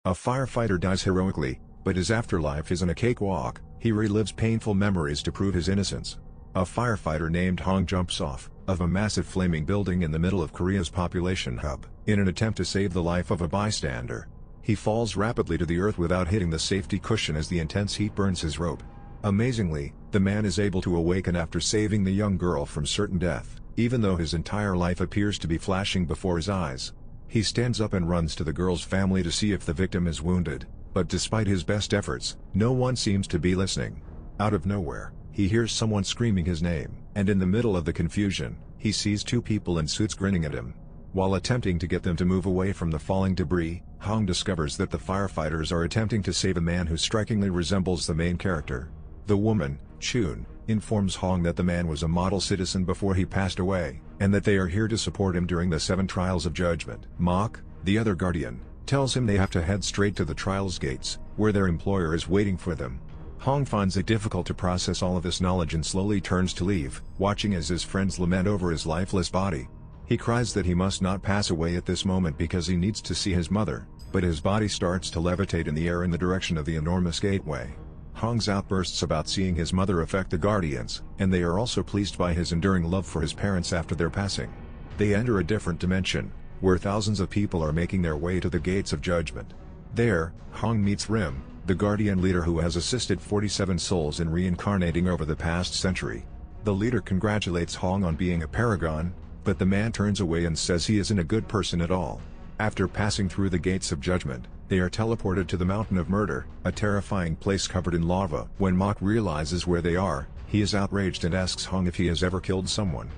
A firefighter dies heroically, but his afterlife isn't a cakewalk. He relives painful memories to prove his innocence. A firefighter named Hong jumps off of a massive flaming building in the middle of Korea's population hub, in an attempt to save the life of a bystander. He falls rapidly to the earth without hitting the safety cushion as the intense heat burns his rope. Amazingly, the man is able to awaken after saving the young girl from certain death, even though his entire life appears to be flashing before his eyes. He stands up and runs to the girl's family to see if the victim is wounded, but despite his best efforts, no one seems to be listening. Out of nowhere, he hears someone screaming his name, and in the middle of the confusion, he sees two people in suits grinning at him. While attempting to get them to move away from the falling debris, Hong discovers that the firefighters are attempting to save a man who strikingly resembles the main character. The woman, Chun, informs Hong that the man was a model citizen before he passed away, and that they are here to support him during the 7 trials of judgment. Mok, the other guardian, tells him they have to head straight to the trials gates, where their employer is waiting for them. Hong finds it difficult to process all of this knowledge and slowly turns to leave, watching as his friends lament over his lifeless body. He cries that he must not pass away at this moment because he needs to see his mother, but his body starts to levitate in the air in the direction of the enormous gateway. Hong's outbursts about seeing his mother affect the Guardians, and they are also pleased by his enduring love for his parents after their passing. They enter a different dimension, where thousands of people are making their way to the gates of judgment. There, Hong meets Rim, the Guardian leader who has assisted 47 souls in reincarnating over the past century. The leader congratulates Hong on being a paragon, but the man turns away and says he isn't a good person at all. After passing through the gates of judgment, they are teleported to the Mountain of Murder, a terrifying place covered in lava. When Mok realizes where they are, he is outraged and asks Hong if he has ever killed someone.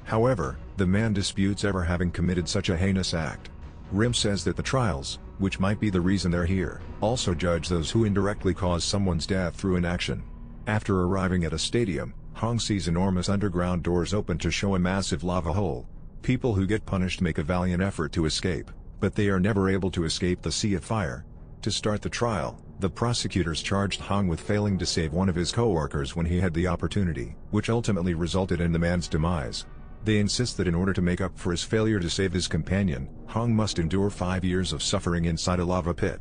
However, the man disputes ever having committed such a heinous act. Rim says that the trials, which might be the reason they're here, also judge those who indirectly cause someone's death through inaction. After arriving at a stadium, Hong sees enormous underground doors open to show a massive lava hole. People who get punished make a valiant effort to escape, but they are never able to escape the sea of fire. To start the trial, the prosecutors charged Hong with failing to save one of his co-workers when he had the opportunity, which ultimately resulted in the man's demise. They insist that in order to make up for his failure to save his companion, Hong must endure 5 years of suffering inside a lava pit.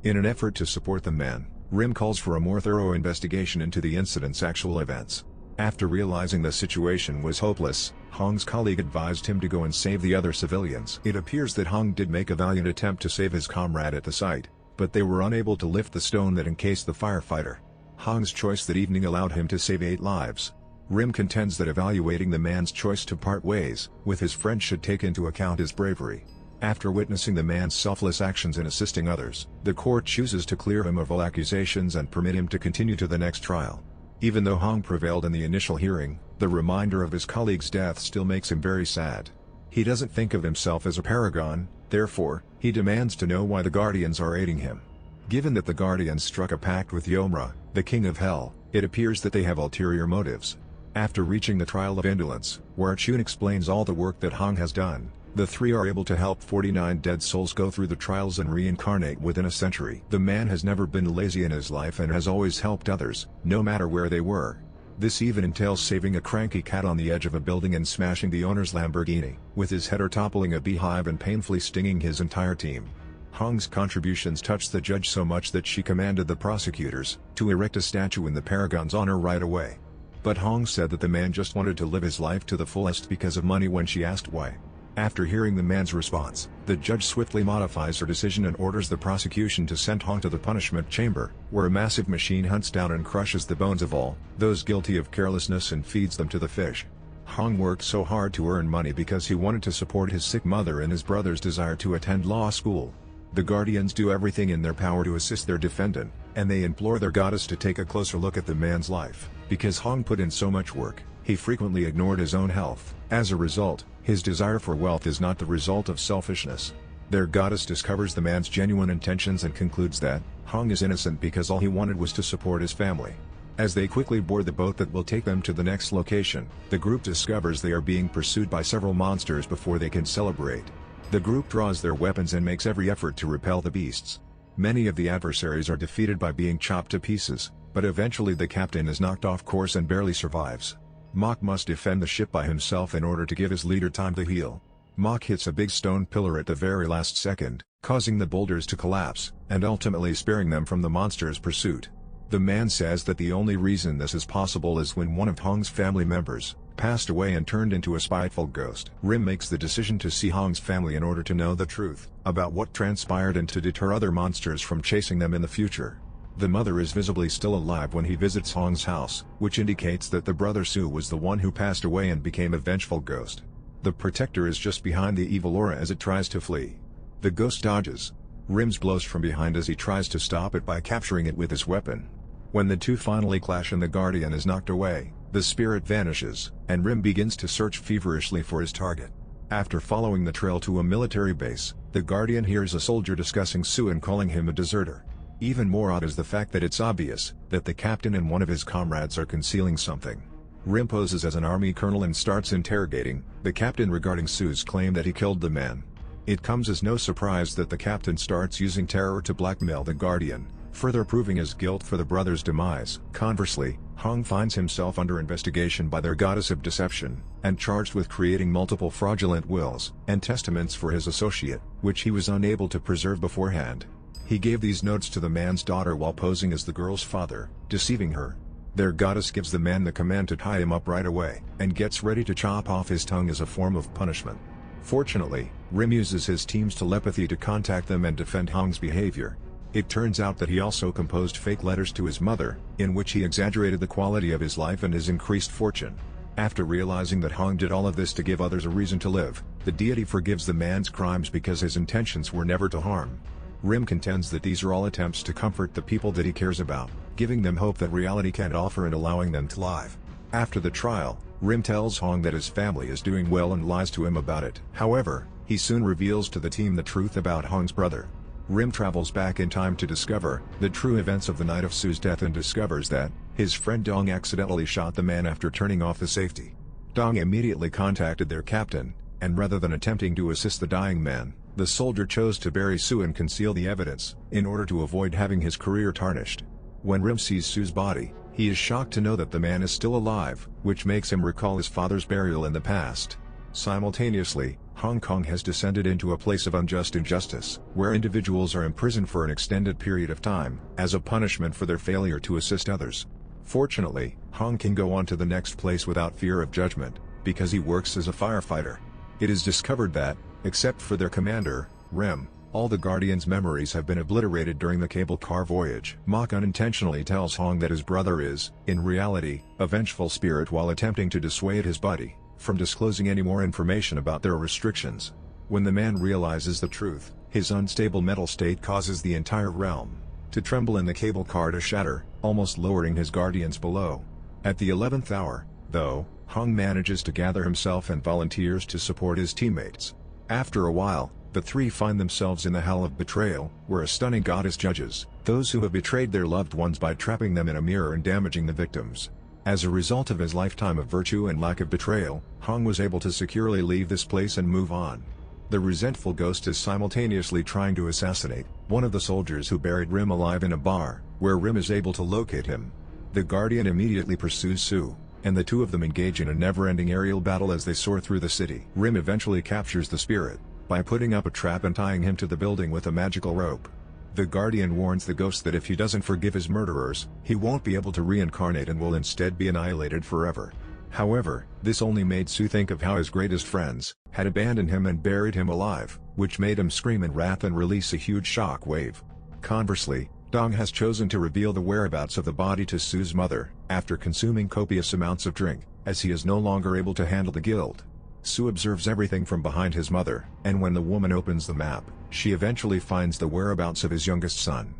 In an effort to support the man, Rim calls for a more thorough investigation into the incident's actual events. After realizing the situation was hopeless, Hong's colleague advised him to go and save the other civilians. It appears that Hong did make a valiant attempt to save his comrade at the site, but they were unable to lift the stone that encased the firefighter. Hong's choice that evening allowed him to save 8 lives. Rim contends that evaluating the man's choice to part ways with his friend should take into account his bravery. After witnessing the man's selfless actions in assisting others, the court chooses to clear him of all accusations and permit him to continue to the next trial. Even though Hong prevailed in the initial hearing, the reminder of his colleague's death still makes him very sad. He doesn't think of himself as a paragon, therefore, he demands to know why the Guardians are aiding him. Given that the Guardians struck a pact with Yomra, the King of Hell, it appears that they have ulterior motives. After reaching the Trial of Indolence, where Chun explains all the work that Hong has done, the three are able to help 49 dead souls go through the trials and reincarnate within a century. The man has never been lazy in his life and has always helped others, no matter where they were. This even entails saving a cranky cat on the edge of a building and smashing the owner's Lamborghini, with his header toppling a beehive and painfully stinging his entire team. Hong's contributions touched the judge so much that she commanded the prosecutors to erect a statue in the Paragon's honor right away. But Hong said that the man just wanted to live his life to the fullest because of money when she asked why. After hearing the man's response, the judge swiftly modifies her decision and orders the prosecution to send Hong to the punishment chamber, where a massive machine hunts down and crushes the bones of all those guilty of carelessness and feeds them to the fish. Hong worked so hard to earn money because he wanted to support his sick mother and his brother's desire to attend law school. The Guardians do everything in their power to assist their defendant, and they implore their goddess to take a closer look at the man's life. Because Hong put in so much work, he frequently ignored his own health. As a result, his desire for wealth is not the result of selfishness. Their goddess discovers the man's genuine intentions and concludes that Hong is innocent because all he wanted was to support his family. As they quickly board the boat that will take them to the next location, the group discovers they are being pursued by several monsters before they can celebrate. The group draws their weapons and makes every effort to repel the beasts. Many of the adversaries are defeated by being chopped to pieces, but eventually the captain is knocked off course and barely survives. Mok must defend the ship by himself in order to give his leader time to heal. Mok hits a big stone pillar at the very last second, causing the boulders to collapse, and ultimately sparing them from the monster's pursuit. The man says that the only reason this is possible is when one of Hong's family members passed away and turned into a spiteful ghost. Rim makes the decision to see Hong's family in order to know the truth about what transpired and to deter other monsters from chasing them in the future. The mother is visibly still alive when he visits Hong's house, which indicates that the brother Su was the one who passed away and became a vengeful ghost. The protector is just behind the evil aura as it tries to flee. The ghost dodges. Rims blows from behind as he tries to stop it by capturing it with his weapon. When the two finally clash and the guardian is knocked away, the spirit vanishes, and Rim begins to search feverishly for his target. After following the trail to a military base, the guardian hears a soldier discussing Su and calling him a deserter. Even more odd is the fact that it's obvious that the captain and one of his comrades are concealing something. Rim poses as an army colonel and starts interrogating the captain regarding Su's claim that he killed the man. It comes as no surprise that the captain starts using terror to blackmail the guardian, further proving his guilt for the brother's demise. Conversely, Hong finds himself under investigation by their goddess of deception, and charged with creating multiple fraudulent wills and testaments for his associate, which he was unable to preserve beforehand. He gave these notes to the man's daughter while posing as the girl's father, deceiving her. Their goddess gives the man the command to tie him up right away, and gets ready to chop off his tongue as a form of punishment. Fortunately, Rim uses his team's telepathy to contact them and defend Hong's behavior. It turns out that he also composed fake letters to his mother, in which he exaggerated the quality of his life and his increased fortune. After realizing that Hong did all of this to give others a reason to live, the deity forgives the man's crimes because his intentions were never to harm. Rim contends that these are all attempts to comfort the people that he cares about, giving them hope that reality can't offer and allowing them to live. After the trial, Rim tells Hong that his family is doing well and lies to him about it. However, he soon reveals to the team the truth about Hong's brother. Rim travels back in time to discover the true events of the night of Su's death and discovers that his friend Dong accidentally shot the man after turning off the safety. Dong immediately contacted their captain, and rather than attempting to assist the dying man, the soldier chose to bury Su and conceal the evidence, in order to avoid having his career tarnished. When Rim sees Su's body, he is shocked to know that the man is still alive, which makes him recall his father's burial in the past. Simultaneously, Hong Kong has descended into a place of unjust injustice, where individuals are imprisoned for an extended period of time, as a punishment for their failure to assist others. Fortunately, Hong can go on to the next place without fear of judgment, because he works as a firefighter. It is discovered that, except for their commander, Rim, all the Guardian's memories have been obliterated during the cable car voyage. Mok unintentionally tells Hong that his brother is, in reality, a vengeful spirit while attempting to dissuade his buddy from disclosing any more information about their restrictions. When the man realizes the truth, his unstable mental state causes the entire realm to tremble and the cable car to shatter, almost lowering his guardians below. At the 11th hour, though, Hong manages to gather himself and volunteers to support his teammates. After a while, the three find themselves in the hell of betrayal, where a stunning goddess judges those who have betrayed their loved ones by trapping them in a mirror and damaging the victims. As a result of his lifetime of virtue and lack of betrayal, Hong was able to securely leave this place and move on. The resentful ghost is simultaneously trying to assassinate one of the soldiers who buried Rim alive in a bar, where Rim is able to locate him. The Guardian immediately pursues Su, and the two of them engage in a never-ending aerial battle as they soar through the city. Rim eventually captures the spirit by putting up a trap and tying him to the building with a magical rope. The Guardian warns the ghost that if he doesn't forgive his murderers, he won't be able to reincarnate and will instead be annihilated forever. However, this only made Su think of how his greatest friends had abandoned him and buried him alive, which made him scream in wrath and release a huge shock wave. Conversely, Dong has chosen to reveal the whereabouts of the body to Su's mother, after consuming copious amounts of drink, as he is no longer able to handle the guilt. Su observes everything from behind his mother, and when the woman opens the map, she eventually finds the whereabouts of his youngest son.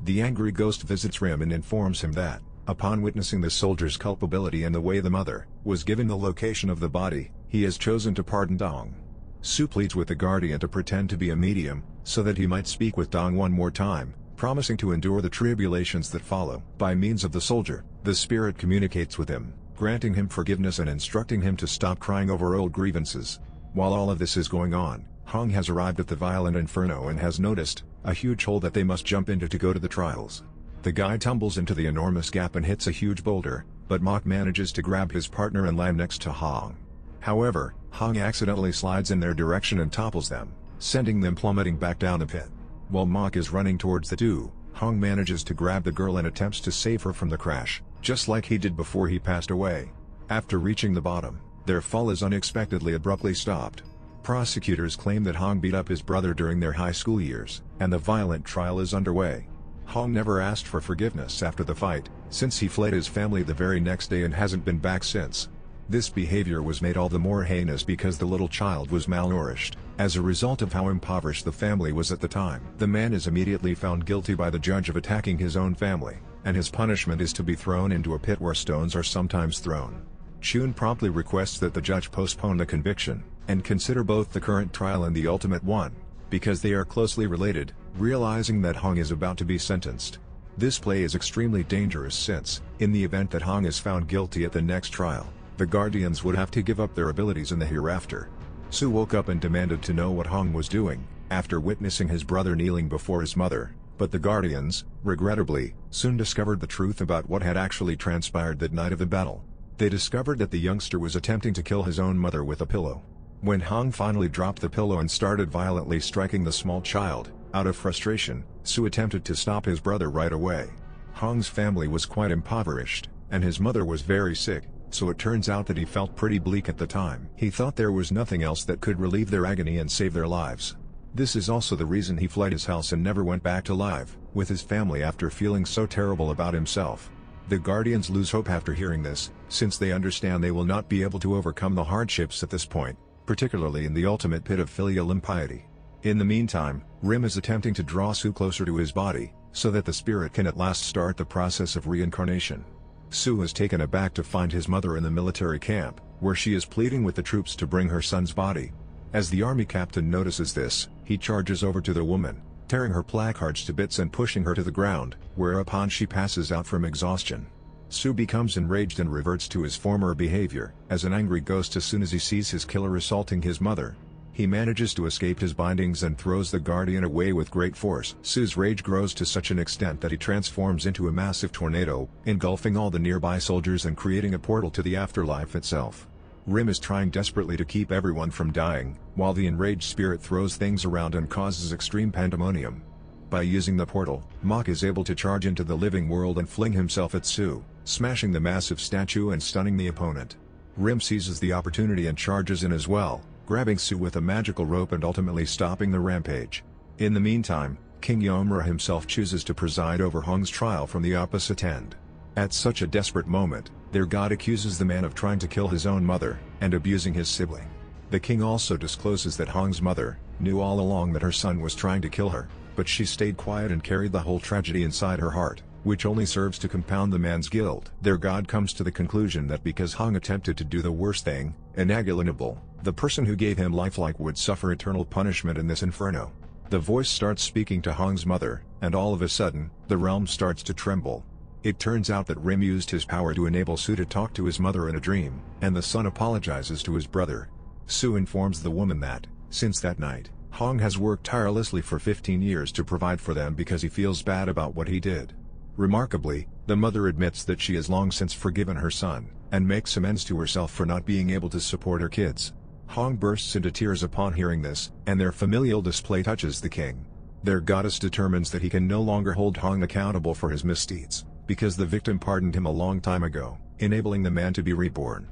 The angry ghost visits Rim and informs him that, upon witnessing the soldier's culpability and the way the mother was given the location of the body, he has chosen to pardon Dong. Su pleads with the Guardian to pretend to be a medium, so that he might speak with Dong one more time, promising to endure the tribulations that follow. By means of the soldier, the spirit communicates with him, granting him forgiveness and instructing him to stop crying over old grievances. While all of this is going on, Hong has arrived at the Violent Inferno and has noticed a huge hole that they must jump into to go to the trials. The guy tumbles into the enormous gap and hits a huge boulder, but Mok manages to grab his partner and land next to Hong. However, Hong accidentally slides in their direction and topples them, sending them plummeting back down the pit. While Mok is running towards the two, Hong manages to grab the girl and attempts to save her from the crash, just like he did before he passed away. After reaching the bottom, their fall is unexpectedly abruptly stopped. Prosecutors claim that Hong beat up his brother during their high school years, and the violent trial is underway. Hong never asked for forgiveness after the fight, since he fled his family the very next day and hasn't been back since. This behavior was made all the more heinous because the little child was malnourished, as a result of how impoverished the family was at the time. The man is immediately found guilty by the judge of attacking his own family, and his punishment is to be thrown into a pit where stones are sometimes thrown. Chun promptly requests that the judge postpone the conviction, and consider both the current trial and the ultimate one, because they are closely related, realizing that Hong is about to be sentenced. This play is extremely dangerous since, in the event that Hong is found guilty at the next trial, the Guardians would have to give up their abilities in the hereafter. Su woke up and demanded to know what Hong was doing, after witnessing his brother kneeling before his mother, but the Guardians, regrettably, soon discovered the truth about what had actually transpired that night of the battle. They discovered that the youngster was attempting to kill his own mother with a pillow. When Hong finally dropped the pillow and started violently striking the small child, out of frustration, Su attempted to stop his brother right away. Hong's family was quite impoverished, and his mother was very sick, so it turns out that he felt pretty bleak at the time. He thought there was nothing else that could relieve their agony and save their lives. This is also the reason he fled his house and never went back to live with his family after feeling so terrible about himself. The Guardians lose hope after hearing this, since they understand they will not be able to overcome the hardships at this point, particularly in the ultimate pit of filial impiety. In the meantime, Rim is attempting to draw Su closer to his body, so that the spirit can at last start the process of reincarnation. Su is taken aback to find his mother in the military camp, where she is pleading with the troops to bring her son's body. As the army captain notices this, he charges over to the woman, tearing her placards to bits and pushing her to the ground, whereupon she passes out from exhaustion. Su becomes enraged and reverts to his former behavior, as an angry ghost as soon as he sees his killer assaulting his mother. He manages to escape his bindings and throws the Guardian away with great force. Su's rage grows to such an extent that he transforms into a massive tornado, engulfing all the nearby soldiers and creating a portal to the afterlife itself. Rim is trying desperately to keep everyone from dying, while the enraged spirit throws things around and causes extreme pandemonium. By using the portal, Mok is able to charge into the living world and fling himself at Su, smashing the massive statue and stunning the opponent. Rim seizes the opportunity and charges in as well, grabbing Su with a magical rope and ultimately stopping the rampage. In the meantime, King Yomra himself chooses to preside over Hong's trial from the opposite end. At such a desperate moment, their god accuses the man of trying to kill his own mother, and abusing his sibling. The king also discloses that Hong's mother knew all along that her son was trying to kill her, but she stayed quiet and carried the whole tragedy inside her heart, which only serves to compound the man's guilt. Their god comes to the conclusion that because Hong attempted to do the worst thing, unalienable, the person who gave him life would suffer eternal punishment in this inferno. The voice starts speaking to Hong's mother, and all of a sudden, the realm starts to tremble. It turns out that Rim used his power to enable Su to talk to his mother in a dream, and the son apologizes to his brother. Su informs the woman that, since that night, Hong has worked tirelessly for 15 years to provide for them because he feels bad about what he did. Remarkably, the mother admits that she has long since forgiven her son, and makes amends to herself for not being able to support her kids. Hong bursts into tears upon hearing this, and their familial display touches the king. Their goddess determines that he can no longer hold Hong accountable for his misdeeds, because the victim pardoned him a long time ago, enabling the man to be reborn.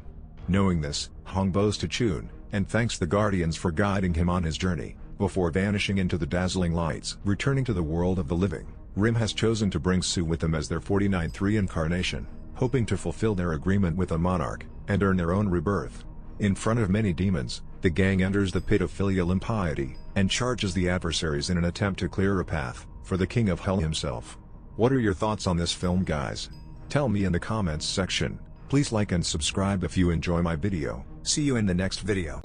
Knowing this, Hong bows to Chun, and thanks the Guardians for guiding him on his journey, before vanishing into the dazzling lights. Returning to the world of the living, Rim has chosen to bring Su with them as their 49th reincarnation, hoping to fulfill their agreement with the monarch, and earn their own rebirth. In front of many demons, the gang enters the pit of filial impiety, and charges the adversaries in an attempt to clear a path for the king of hell himself. What are your thoughts on this film, guys? Tell me in the comments section. Please like and subscribe if you enjoy my video. See you in the next video.